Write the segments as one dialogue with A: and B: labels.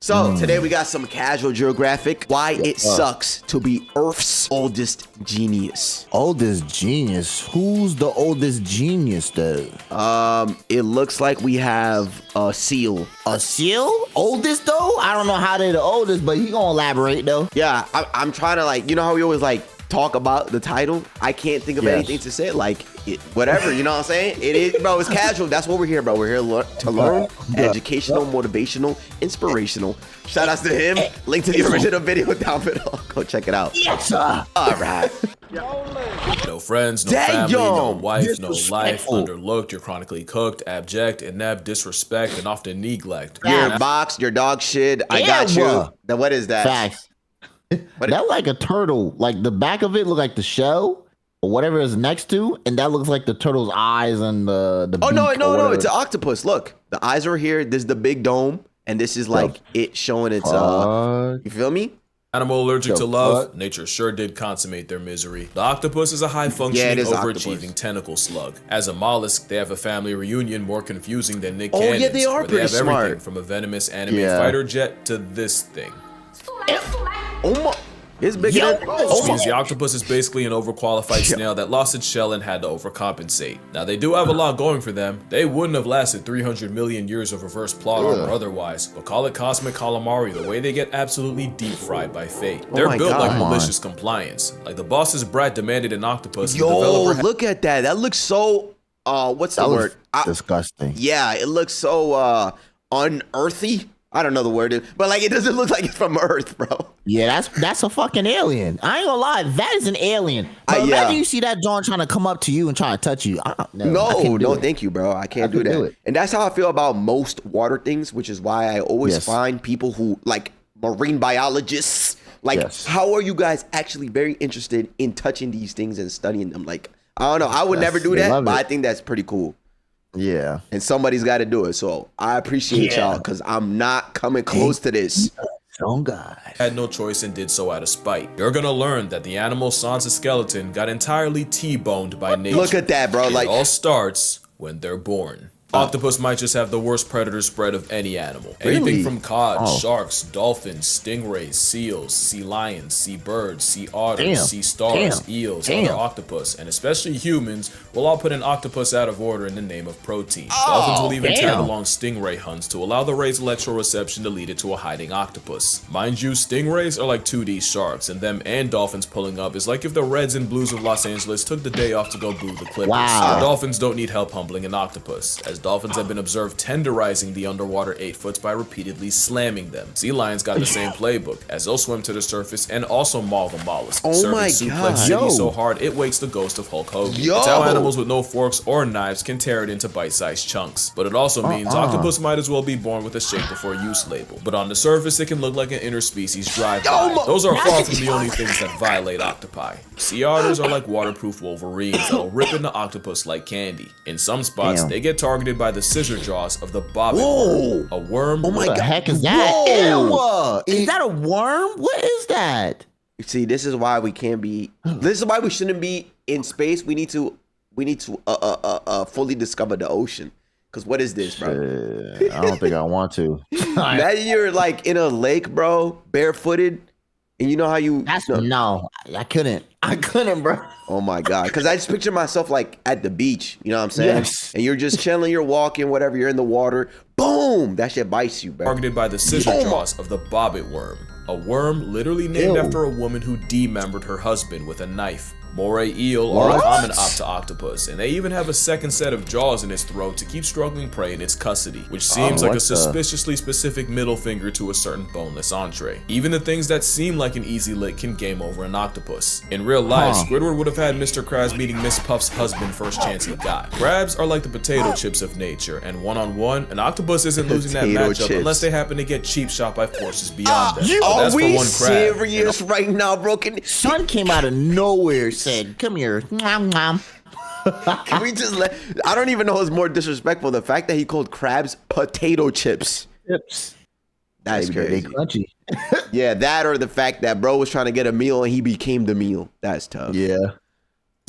A: So today we got some casual Geographic. Why it sucks to be Earth's oldest genius.
B: Oldest genius? Who's the oldest genius though?
A: It looks like we have a seal.
B: A seal? Oldest though? I don't know how they're the oldest, but he gonna elaborate though.
A: Yeah, I'm trying to you know how we always talk about the title? I can't think of anything to say. Whatever, you know what I'm saying? It is, bro, it's casual. That's what we're here, bro. We're here to learn, educational, motivational, inspirational. Shout outs to him. Link to the original video down below. Go check it out.
B: Yes, sir.
A: All right.
C: No friends, no family, no wife, no life, underlooked, you're chronically cooked, abject, inept, disrespect, and often neglect.
A: You're boxed, you're dog shit. I got you. Now, what is that?
B: Facts. That like a turtle. Like the back of it look like the shell or whatever is next to, and that looks like the turtle's eyes and the
A: oh no, it's an octopus. Look, the eyes are here. This is the big dome, and this is like it showing its you feel me?
C: Animal allergic to love, nature sure did consummate their misery. The octopus is a high-functioning, overachieving tentacle slug. As a mollusk, they have a family reunion more confusing than Nick Cannon's.
A: Oh yeah, they are pretty
C: they have
A: smart.
C: Everything from a venomous anime fighter jet to this thing.
A: Oh my. It's big enough.
C: Which means the octopus is basically an overqualified snail that lost its shell and had to overcompensate. Now, they do have a lot going for them. They wouldn't have lasted 300 million years of reverse plot armor otherwise, but call it cosmic calamari the way they get absolutely deep fried by fate. They're built like malicious compliance. Like the boss's brat demanded an octopus.
A: Yo, look at that. That looks so, what's the word?
B: Disgusting.
A: Yeah, it looks so unearthly. I don't know the word, but it doesn't look like it's from Earth, bro.
B: Yeah, that's a fucking alien. I ain't gonna lie, that is an alien. But imagine you see that John trying to come up to you and try to touch you.
A: No, thank you, bro. I can't do that. And that's how I feel about most water things, which is why I always find people who marine biologists. How are you guys actually very interested in touching these things and studying them? I don't know. I would never do that, but I think that's pretty cool.
B: Yeah.
A: And somebody's got to do it. So I appreciate y'all because I'm not coming close to this.
B: Oh, God.
C: Had no choice and did so out of spite. You're gonna learn that the animal sans a skeleton got entirely T-boned by nature.
A: Look at that, bro.
C: It all starts when they're born. Octopus might just have the worst predator spread of any animal. Anything from cod, sharks, dolphins, stingrays, seals, sea lions, sea birds, sea otters, sea stars, eels, other octopus, and especially humans will all put an octopus out of order in the name of protein. Dolphins will even tag along stingray hunts to allow the ray's electroreception to lead it to a hiding octopus. Mind you, stingrays are like 2D sharks, and them and dolphins pulling up is like if the Reds and Blues of Los Angeles took the day off to go boo the Clippers. The Dolphins don't need help humbling an octopus, as dolphins have been observed tenderizing the underwater 8-foots by repeatedly slamming them. Sea lions got the same playbook, as they'll swim to the surface and also maul the mollusk.
A: Oh my
C: God. City so hard it wakes the ghost of Hulk Hogan. It's how animals with no forks or knives can tear it into bite-sized chunks. But it also means octopus might as well be born with a shape before use label. But on the surface, it can look like an interspecies drive-by. Those are far from the only things that violate octopi. Sea otters are like waterproof wolverines that'll rip into octopus like candy. In some spots, they get targeted by the scissor jaws of the bobbit worm, a worm.
B: Oh my God! What the heck is that? Ew. Is that a worm? What is that?
A: See, this is why we can't be. This is why we shouldn't be in space. We need to fully discover the ocean. Cause what is this, bro?
B: I don't think I want to.
A: Imagine you're in a lake, bro, barefooted. And you know how you...
B: No, I couldn't, bro.
A: Oh, my God. Because I just picture myself, at the beach. You know what I'm saying?
B: Yes.
A: And you're just chilling, you're walking, whatever. You're in the water. Boom! That shit bites you, bro.
C: Targeted by the scissor jaws of the bobbit worm. A worm literally named after a woman who demembered her husband with a knife. Moray eel are a common octopus, and they even have a second set of jaws in its throat to keep struggling prey in its custody, which seems like a suspiciously specific middle finger to a certain boneless entree. Even the things that seem like an easy lick can game over an octopus. In real life, Squidward would have had Mr. Krabs meeting Miss Puff's husband first chance he got. Crabs are like the potato chips of nature, and one-on-one, an octopus isn't losing that matchup unless they happen to get cheap shot by forces beyond them.
A: Are we serious right now, bro?
B: Son came out of nowhere. Said, "Come here."
A: Can we just I don't even know what's more disrespectful, the fact that he called crabs potato chips. That's crazy.
B: They crunchy.
A: Yeah, that or the fact that bro was trying to get a meal and he became the meal. That's tough.
B: Yeah.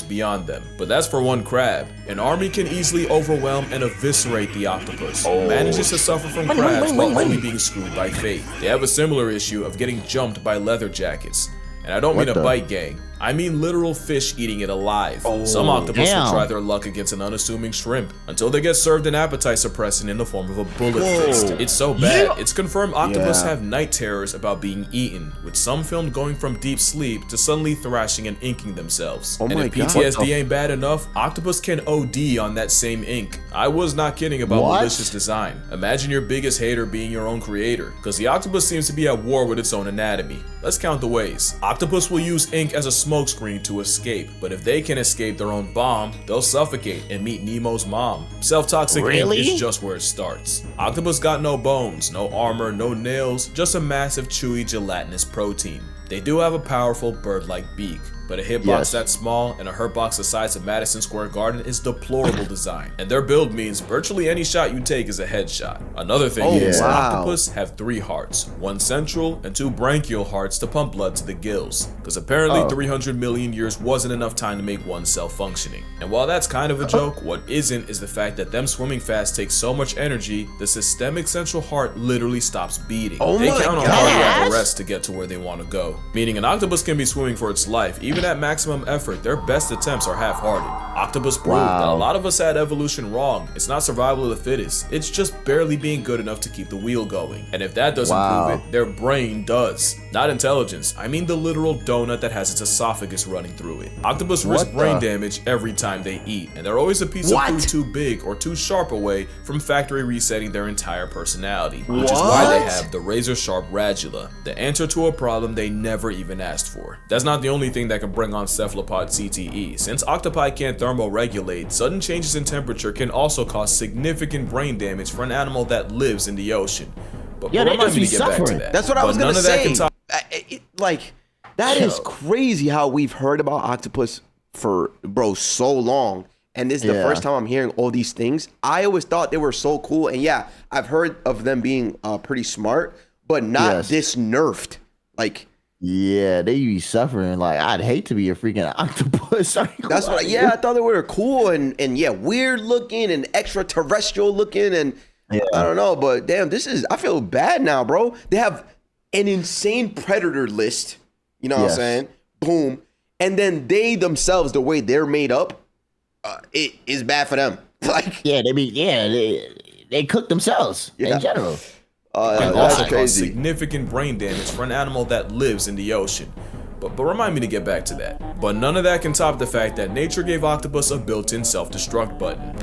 C: beyond them. But that's for one crab. An army can easily overwhelm and eviscerate the octopus, who manages to suffer from crabs while only being screwed by fate. They have a similar issue of getting jumped by leather jackets. And I don't mean a bite gang. I mean literal fish eating it alive. Some octopus will try their luck against an unassuming shrimp until they get served an appetite suppressant in the form of a bullet fist. It's so bad, it's confirmed octopus have night terrors about being eaten, with some filmed going from deep sleep to suddenly thrashing and inking themselves. And if PTSD ain't bad enough, octopus can OD on that same ink. I was not kidding about malicious design. Imagine your biggest hater being your own creator, because the octopus seems to be at war with its own anatomy. Let's count the ways. Octopus will use ink as a smokescreen to escape, but if they can escape their own bomb, they'll suffocate and meet Nemo's mom. Self-toxic ink is just where it starts. Octopus got no bones, no armor, no nails, just a massive chewy gelatinous protein. They do have a powerful bird-like beak, but a hitbox that small and a hurtbox the size of Madison Square Garden is deplorable design, and their build means virtually any shot you take is a headshot. Another thing is octopus have 3 hearts, 1 central and 2 branchial hearts to pump blood to the gills, because apparently 300 million years wasn't enough time to make one cell functioning. And while that's kind of a joke, what isn't is the fact that them swimming fast takes so much energy, the systemic central heart literally stops beating. They count on cardiac arrest to get to where they want to go, meaning an octopus can be swimming for its life. Even at maximum effort, their best attempts are half-hearted. Octopus proved that a lot of us had evolution wrong. It's not survival of the fittest, it's just barely being good enough to keep the wheel going. And if that doesn't prove it, their brain does. Not intelligence, I mean the literal donut that has its esophagus running through it. Octopus risk brain damage every time they eat, and they're always a piece of food too big or too sharp away from factory resetting their entire personality, which is why they have the razor-sharp radula, the answer to a problem they never even asked for. That's not the only thing that can bring on cephalopod CTE. Since octopi can't thermoregulate, sudden changes in temperature can also cause significant brain damage for an animal that lives in the ocean. But remind me to get back to that.
A: That's what I was gonna say. That is crazy how we've heard about octopus for so long, and this is the first time I'm hearing all these things. I always thought they were so cool, and yeah, I've heard of them being pretty smart, but not this nerfed. Like,
B: yeah, they be suffering. Like, I'd hate to be a freaking octopus.
A: That's what. I thought they were cool and weird looking and extraterrestrial looking, and I don't know, but damn, I feel bad now, bro. They have an insane predator list. You know what I'm saying? Boom. And then they themselves, the way they're made up, it is bad for them. Like,
B: they cook themselves in general.
C: And also cause significant brain damage for an animal that lives in the ocean. But remind me to get back to that. But none of that can top the fact that nature gave octopus a built-in self-destruct button.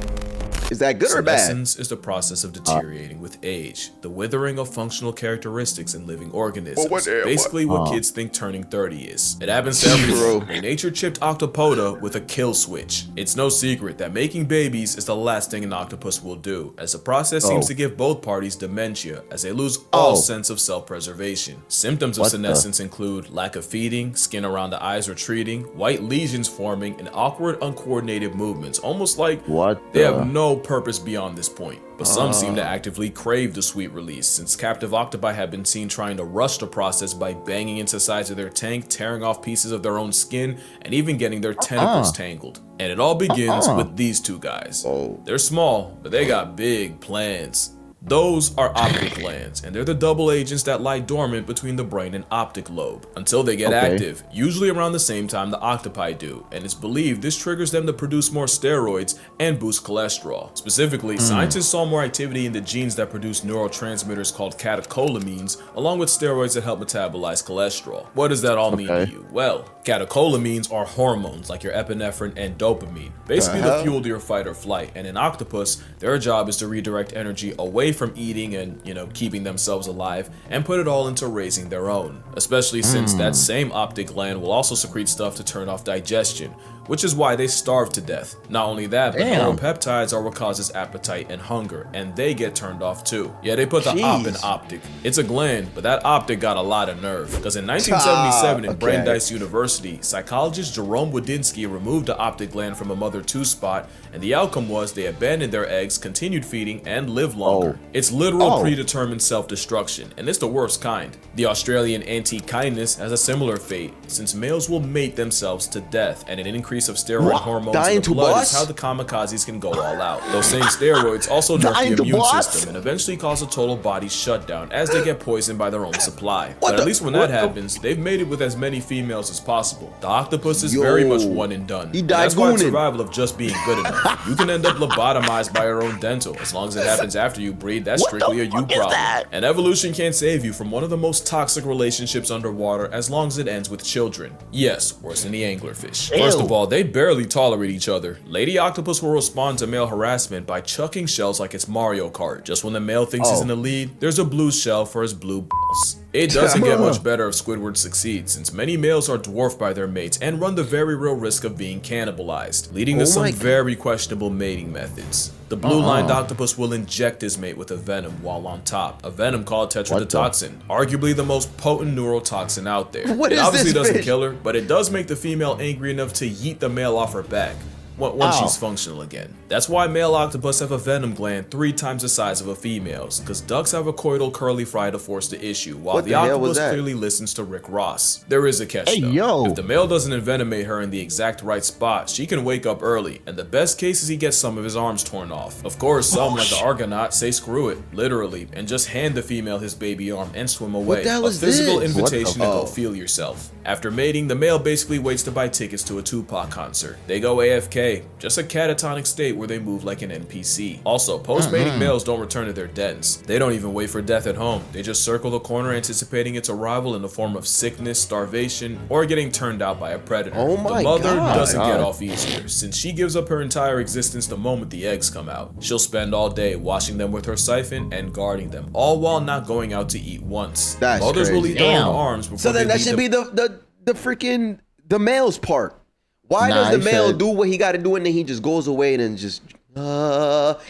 A: Is that good or bad?
C: Senescence is the process of deteriorating with age, the withering of functional characteristics in living organisms. Basically what kids think turning 30 is. It happens to everyone, and nature chipped octopoda with a kill switch. It's no secret that making babies is the last thing an octopus will do, as the process seems to give both parties dementia, as they lose all sense of self-preservation. Symptoms of senescence include lack of feeding, skin around the eyes retreating, white lesions forming, and awkward, uncoordinated movements, almost like they have no purpose beyond this point. But some seem to actively crave the sweet release, since captive octopi have been seen trying to rush the process by banging into the sides of their tank, tearing off pieces of their own skin, and even getting their tentacles tangled. And it all begins with these two guys. They're small, but they got big plans. Those are optic glands, and they're the double agents that lie dormant between the brain and optic lobe until they get active, usually around the same time the octopi do, and it's believed this triggers them to produce more steroids and boost cholesterol. Specifically, scientists saw more activity in the genes that produce neurotransmitters called catecholamines, along with steroids that help metabolize cholesterol. What does that all mean to you? Well, catecholamines are hormones like your epinephrine and dopamine, basically the fuel to your fight or flight, and in octopus, their job is to redirect energy away from eating and, keeping themselves alive and put it all into raising their own, especially since that same optic gland will also secrete stuff to turn off digestion, which is why they starve to death. Not only that, but neuropeptides are what causes appetite and hunger, and they get turned off too. Yeah, they put the op in optic. It's a gland, but that optic got a lot of nerve, because in 1977 in Brandeis University, psychologist Jerome Wodinsky removed the optic gland from a mother 2 spot, and the outcome was they abandoned their eggs, continued feeding, and lived longer. It's literal predetermined self-destruction, and it's the worst kind. The Australian antique kindness has a similar fate, since males will mate themselves to death, and an increase of steroid hormones in the blood is how the kamikazes can go all out. Those same steroids also nerf the immune system and eventually cause a total body shutdown as they get poisoned by their own supply. But at least when that happens, they've mated with as many females as possible. The octopus is very much one and done. That's why survival of just being good enough. You can end up lobotomized by your own dental. As long as it happens after you breed, that's strictly a you problem. And evolution can't save you from one of the most toxic relationships underwater as long as it ends with children. Yes, worse than the anglerfish. First of all, they barely tolerate each other. Lady octopus will respond to male harassment by chucking shells like it's Mario Kart. Just when the male thinks he's in the lead, there's a blue shell for his blue balls. It doesn't get much better if Squidward succeeds, since many males are dwarfed by their mates and run the very real risk of being cannibalized, leading to some very questionable mating methods. The blue-lined octopus will inject his mate with a venom while on top, a venom called tetrodotoxin, arguably the most potent neurotoxin out there. It obviously doesn't kill her, but it does make the female angry enough to yeet the male off her back once she's functional again. That's why male octopus have a venom gland 3 times the size of a female's, because ducks have a coital curly fry to force the issue, while the octopus clearly listens to Rick Ross. There is a catch though. If the male doesn't envenomate her in the exact right spot, she can wake up early, and the best case is he gets some of his arms torn off. Of course, some like the Argonaut say screw it, literally, and just hand the female his baby arm and swim away. A physical invitation to go feel yourself. After mating, the male basically waits to buy tickets to a Tupac concert. They go AFK, just a catatonic state where they move like an NPC. Also, post-mating males don't return to their dens. They don't even wait for death at home. They just circle the corner anticipating its arrival in the form of sickness, starvation, or getting turned out by a predator. The mother doesn't get off easier, since she gives up her entire existence the moment the eggs come out. She'll spend all day washing them with her siphon and guarding them, all while not going out to eat once. Mothers will eat their own arms before they
A: that should be the freaking the male's part. Why does the male do what he got to do and then he just goes away and then just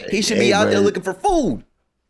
A: he should be out there looking for food?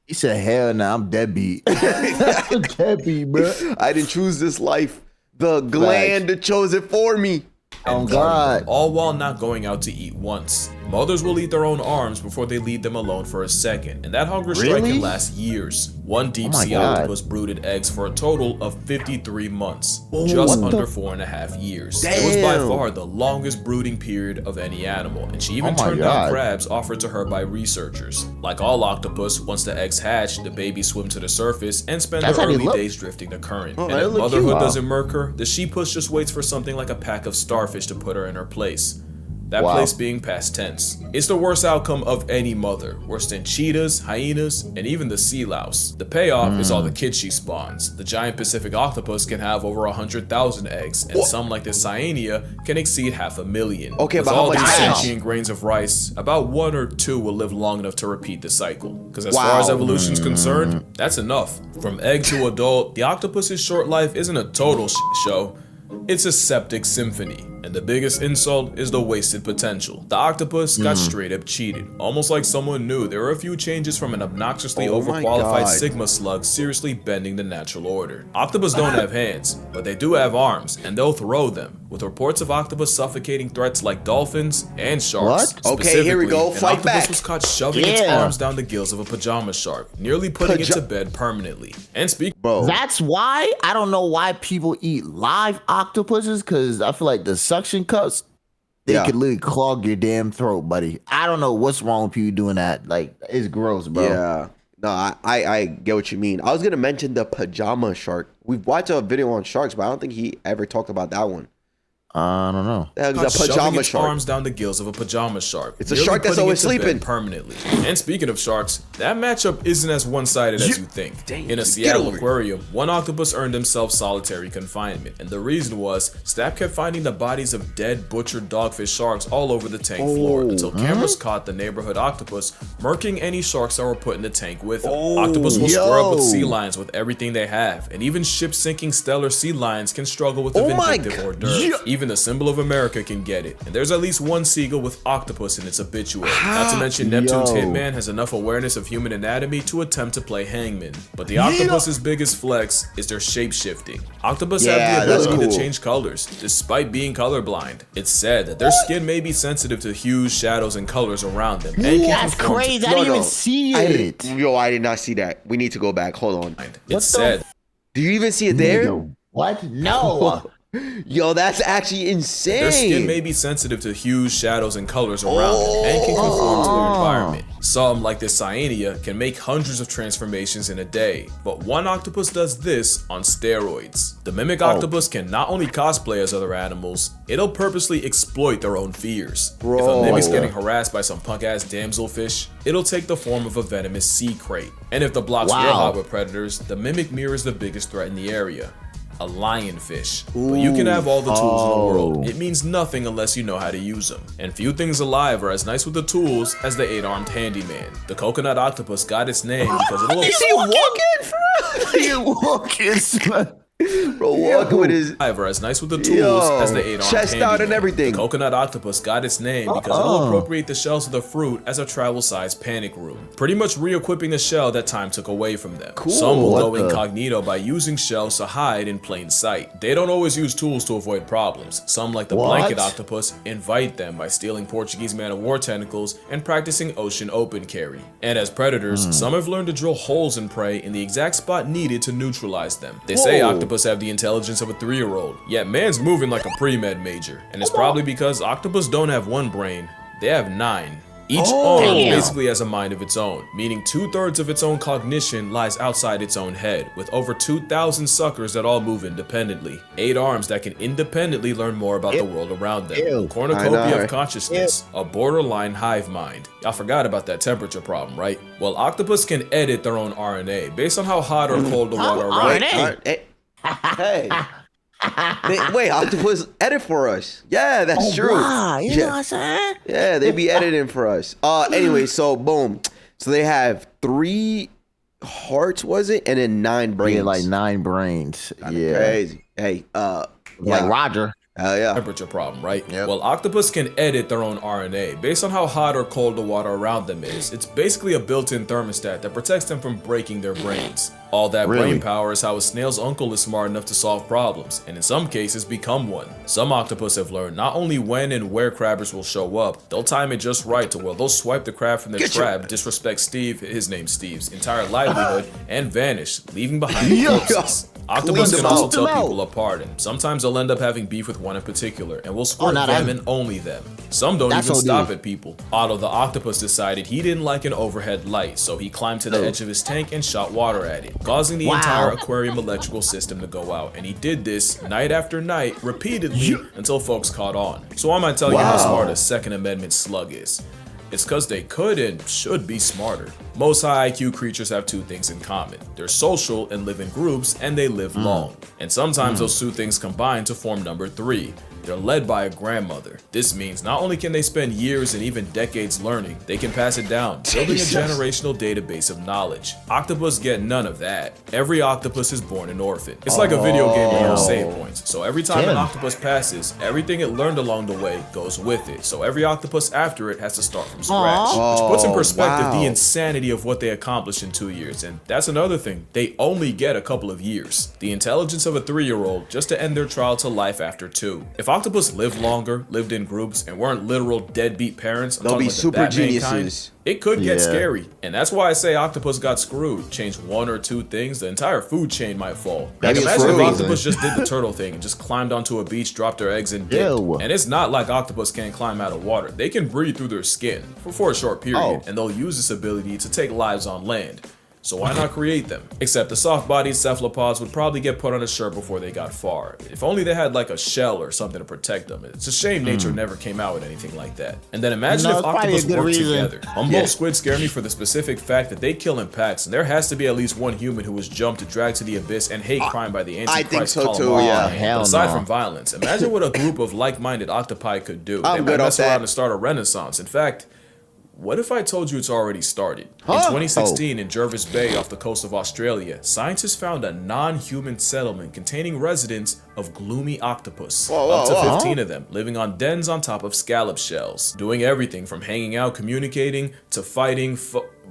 B: He said, "Hell no, I'm deadbeat." I'm deadbeat, bro.
A: I didn't choose this life. The gland chose it for me.
B: Oh God!
C: All while not going out to eat once. Mothers will eat their own arms before they leave them alone for a second, and that hunger strike can last years. One deep-sea octopus brooded eggs for a total of 53 months, just under 4.5 years. It was by far the longest brooding period of any animal, and she even turned down crabs offered to her by researchers. Like all octopus, once the eggs hatch, the babies swim to the surface and spend their early days drifting the current. And if motherhood doesn't murk her, the she-puss just waits for something like a pack of starfish to put her in her place. That place being past tense. It's the worst outcome of any mother, worse than cheetahs, hyenas, and even the sea louse. The payoff is all the kids she spawns. The giant Pacific octopus can have over 100,000 eggs, and some like the cyanea can exceed 500,000.
A: Okay,
C: with
A: but
C: all these sentient grains of rice, about 1 or 2 will live long enough to repeat the cycle. Because as far as evolution is concerned, that's enough. From egg to adult, the octopus's short life isn't a total show. It's a septic symphony, and the biggest insult is the wasted potential. The octopus got straight up cheated, almost like someone knew there were a few changes from an obnoxiously overqualified Sigma slug seriously bending the natural order. Octopus don't have hands, but they do have arms, and they'll throw them, with reports of octopus suffocating threats like dolphins and sharks.
A: Okay, here we go, fight back.
C: Octopus was caught shoving its arms down the gills of a pajama shark, nearly putting it to bed permanently. And
B: that's why I don't know why people eat live octopuses, because I feel like the suction cups, they could literally clog your damn throat, buddy. I don't know what's wrong with people doing that. Like, it's gross, bro.
A: Yeah. No, I get what you mean. I was going to mention the pajama shark. We've watched a video on sharks, but I don't think he ever talked about that one.
B: I don't know.
C: It's a pajama shark. Arms down the gills of a pajama shark.
A: It's a shark that's always sleeping
C: permanently. And speaking of sharks, that matchup isn't as one-sided as you think. In a Seattle aquarium, one octopus earned himself solitary confinement, and the reason was Stapp kept finding the bodies of dead, butchered dogfish sharks all over the tank floor until cameras caught the neighborhood octopus murking any sharks that were put in the tank with him. Octopus will square up with sea lions with everything they have, and even ship-sinking stellar sea lions can struggle with the vindictive hors d'oeuvre. Even Even the symbol of America can get it. And there's at least one seagull with octopus in its obituary. Not to mention Neptune's hitman has enough awareness of human anatomy to attempt to play hangman. But the octopus's biggest flex is their shape-shifting. Octopus have the ability to change colors, despite being colorblind. It's said that their skin may be sensitive to hues, shadows, and colors around them. And
B: That's crazy. I didn't even see it.
A: I did not see that. We need to go back. Hold on.
C: It's said.
A: Do you even see it there?
B: What? No.
A: Yo, that's actually insane.
C: Their skin may be sensitive to hues, shadows, and colors around them and can conform to their environment. Some, like this cyanea, can make hundreds of transformations in a day, but one octopus does this on steroids. The mimic octopus can not only cosplay as other animals, it'll purposely exploit their own fears. If a mimic's getting harassed by some punk-ass damselfish, it'll take the form of a venomous sea crate. And if the blocks were hot with predators, the mimic mirrors the biggest threat in the area. A lionfish. But you can have all the tools in the world. It means nothing unless you know how to use them. And few things alive are as nice with the tools as the 8-armed handyman. The coconut octopus got its name because it'll...
A: Is he walking? Bro, walking with his
C: as nice with the tools as the 8-armed
A: chest out and everything.
C: The coconut octopus got its name because it'll appropriate the shells of the fruit as a travel-sized panic room, pretty much re-equipping the shell that time took away from them. Some will go incognito by using shells to hide in plain sight. They don't always use tools to avoid problems. Some, like the blanket octopus, invite them by stealing Portuguese man-of-war tentacles and practicing ocean open carry. And as predators, some have learned to drill holes in prey in the exact spot needed to neutralize them. They say octopus have the intelligence of a 3-year-old, yet man's moving like a pre-med major, and it's probably because octopus don't have one brain, they have 9. Each arm basically has a mind of its own, meaning 2/3 of its own cognition lies outside its own head, with over 2,000 suckers that all move independently. 8 arms that can independently learn more about the world around them. Cornucopia of consciousness, a borderline hive mind. Y'all forgot about that temperature problem, right? Well, octopus can edit their own RNA based on how hot or cold the water around them.
A: Hey. Wait, octopus edit for us. Yeah, that's true.
B: Wow. You know what I'm saying?
A: Yeah, they be editing for us. Anyway, so boom. So they have 3 hearts, was it? And then 9 brains.
B: Yeah, like 9 brains.
A: Crazy. Hey,
B: like Roger.
A: Hell yeah.
C: Temperature problem, right? Well, octopus can edit their own RNA based on how hot or cold the water around them is. It's basically a built-in thermostat that protects them from breaking their brains. All that brain power is how a snail's uncle is smart enough to solve problems, and in some cases become one. Some octopus have learned not only when and where crabbers will show up, they'll time it just right to where they'll swipe the crab from their trap, disrespect Steve, his name's Steve's, entire livelihood, and vanish, leaving behind corpses. Octopus can also tell people apart, and sometimes they'll end up having beef with one in particular, and will squirt them and only them. Some don't even stop at people. Otto the octopus decided he didn't like an overhead light, so he climbed to the edge of his tank and shot water at it, causing the entire aquarium electrical system to go out. And he did this night after night, repeatedly, until folks caught on. So I might tell you how smart a Second Amendment slug is. It's because they could and should be smarter. Most high IQ creatures have 2 things in common. They're social and live in groups, and they live long. And sometimes those 2 things combine to form number 3. They're led by a grandmother. This means not only can they spend years and even decades learning, they can pass it down, building a generational database of knowledge. Octopus get none of that. Every octopus is born an orphan. It's like a video game with no save points. So every time an octopus passes, everything it learned along the way goes with it. So every octopus after it has to start from scratch, which puts in perspective the insanity of what they accomplished in 2 years. And that's another thing. They only get a couple of years. The intelligence of a 3-year-old just to end their trial to life after 2. If octopus lived longer, lived in groups, and weren't literal deadbeat parents,
A: they'll be super geniuses.
C: It could get scary. And that's why I say octopus got screwed. Change 1 or 2 things, the entire food chain might fall. Like, imagine if octopus just did the turtle thing and just climbed onto a beach, dropped their eggs and dipped. And it's not like octopus can't climb out of water. They can breathe through their skin for a short period, and they'll use this ability to take lives on land. So why not create them? Except the soft-bodied cephalopods would probably get put on a shirt before they got far. If only they had like a shell or something to protect them. It's a shame nature never came out with anything like that. And then imagine if octopus worked together. Humboldt squid scare me for the specific fact that they kill in packs, and there has to be at least one human who was jumped to drag to the abyss and hate crime by the Antichrist.
A: I think so too,
C: But aside from violence, imagine what a group of like-minded octopi could do. They might mess around and start a renaissance. In fact, What if I told you it's already started? In 2016, in Jervis Bay off the coast of Australia, scientists found a non-human settlement containing residents of gloomy octopus. Up to 15 of them, living on dens on top of scallop shells, doing everything from hanging out, communicating, to fighting,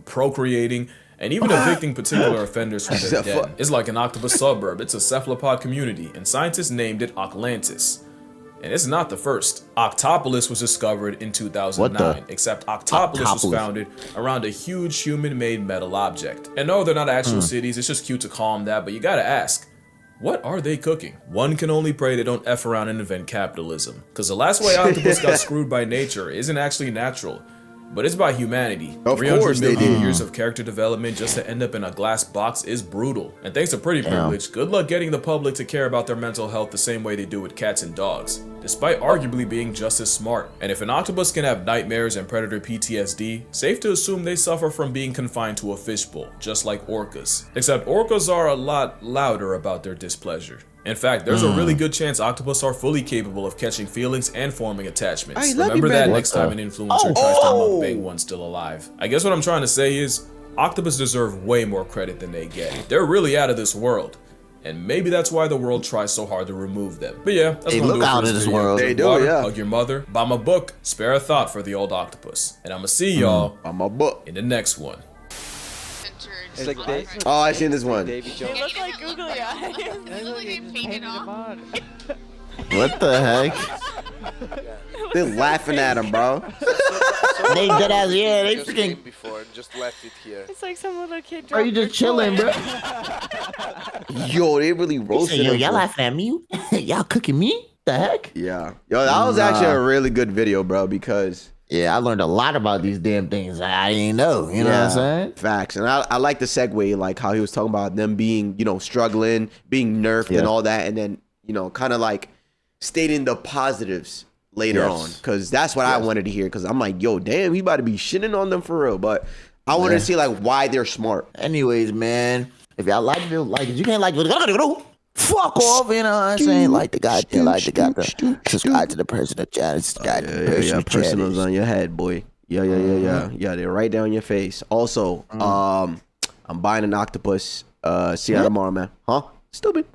C: procreating, and even evicting particular offenders from their den. It's like an octopus suburb. It's a cephalopod community, and scientists named it Atlantis. And it's not the first. Octopus was discovered in 2009, except Octopus was founded around a huge human-made metal object. And no, they're not actual cities, it's just cute to call them that, but you gotta ask, what are they cooking? One can only pray they don't F around and invent capitalism. Because the last way octopus got screwed by nature isn't actually natural, but it's by humanity. 300 million years of character development just to end up in a glass box is brutal. And thanks to pretty privilege, good luck getting the public to care about their mental health the same way they do with cats and dogs, despite arguably being just as smart. And if an octopus can have nightmares and predator PTSD, safe to assume they suffer from being confined to a fishbowl, just like orcas. Except orcas are a lot louder about their displeasure. In fact, there's a really good chance octopus are fully capable of catching feelings and forming attachments. Remember that next time an influencer tries to mukbang one still alive. I guess what I'm trying to say is, octopus deserve way more credit than they get. They're really out of this world. And maybe that's why the world tries so hard to remove them. But yeah, that's what I'm doing for this video.
A: They do, yeah.
C: Hug your mother, buy my book, spare a thought for the old octopus. And I'ma see y'all in the next one.
D: It's like they,
A: oh, I seen this one.
D: They
E: look like googly eyes.
D: They look like they painted on.
B: What the heck?
A: They're laughing at him, bro.
B: They dead ass, yeah, they
F: just
B: freaking.
F: came before and just left it here.
E: It's like some little kid.
B: Are you just chilling, bro?
A: Yo, they really roasted him.
B: Yo, y'all laughing at me? Y'all cooking me? The heck?
A: Yeah. Yo, that was actually a really good video, bro, because
B: yeah, I learned a lot about these damn things I didn't know. You know what I'm saying?
A: Facts. And I like the segue, like how he was talking about them being, you know, struggling, being nerfed and all that. And then, you know, kind of like stating the positives later on. Because that's what I wanted to hear. Because I'm like, yo, damn, he about to be shitting on them for real. But I wanted to see like why they're smart.
B: Anyways, man, if y'all like it, like it. You can't like it. Fuck off, you know what I'm saying? Like the goddamn, subscribe to the personal channel.
A: Personals on your head, boy. Yeah, they're right down your face. Also, I'm buying an octopus. See you tomorrow, man. Huh? Stupid.